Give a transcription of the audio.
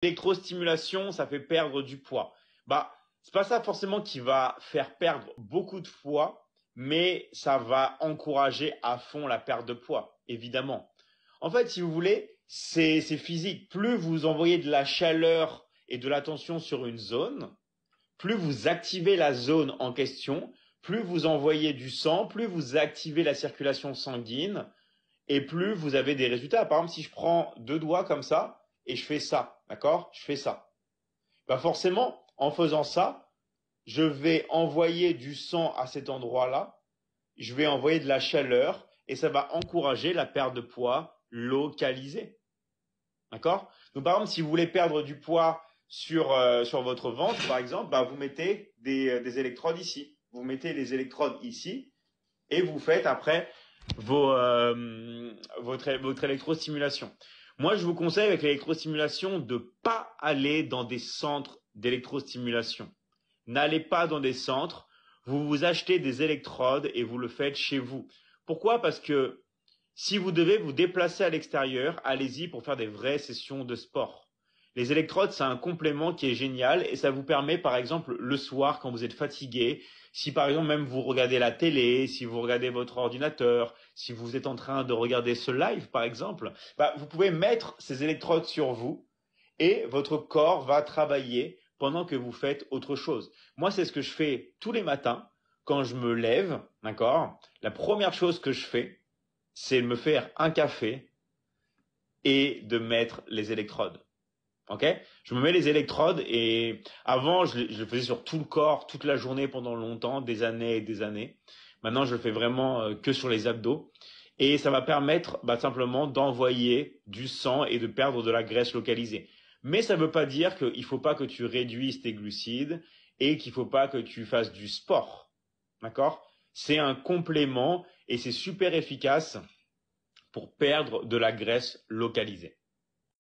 L'électrostimulation, ça fait perdre du poids. Bah, c'est pas ça forcément qui va faire perdre beaucoup de poids, mais ça va encourager à fond la perte de poids, évidemment. En fait, si vous voulez, c'est physique. Plus vous envoyez de la chaleur et de la tension sur une zone, plus vous activez la zone en question, plus vous envoyez du sang, plus vous activez la circulation sanguine, et plus vous avez des résultats. Par exemple, si je prends deux doigts comme ça et je fais ça, d'accord? Je fais ça. Bah forcément, en faisant ça, je vais envoyer du sang à cet endroit-là, je vais envoyer de la chaleur et ça va encourager la perte de poids localisée. D'accord? Donc par exemple, si vous voulez perdre du poids sur votre ventre, par exemple, bah, vous mettez des électrodes ici. Vous mettez les électrodes ici et vous faites après votre électrostimulation. Moi, je vous conseille avec l'électrostimulation de pas aller dans des centres d'électrostimulation. N'allez pas dans des centres. Vous vous achetez des électrodes et vous le faites chez vous. Pourquoi? Parce que si vous devez vous déplacer à l'extérieur, allez-y pour faire des vraies sessions de sport. Les électrodes, c'est un complément qui est génial et ça vous permet, par exemple, le soir, quand vous êtes fatigué, si par exemple même vous regardez la télé, si vous regardez votre ordinateur, si vous êtes en train de regarder ce live, par exemple, bah, vous pouvez mettre ces électrodes sur vous et votre corps va travailler pendant que vous faites autre chose. Moi, c'est ce que je fais tous les matins quand je me lève, d'accord? La première chose que je fais, c'est de me faire un café et de mettre les électrodes. Ok? Je me mets les électrodes et avant, je le faisais sur tout le corps, toute la journée pendant longtemps, des années et des années. Maintenant, je le fais vraiment que sur les abdos. Et ça va permettre bah, simplement d'envoyer du sang et de perdre de la graisse localisée. Mais ça ne veut pas dire qu'il ne faut pas que tu réduises tes glucides et qu'il ne faut pas que tu fasses du sport. D'accord? C'est un complément et c'est super efficace pour perdre de la graisse localisée.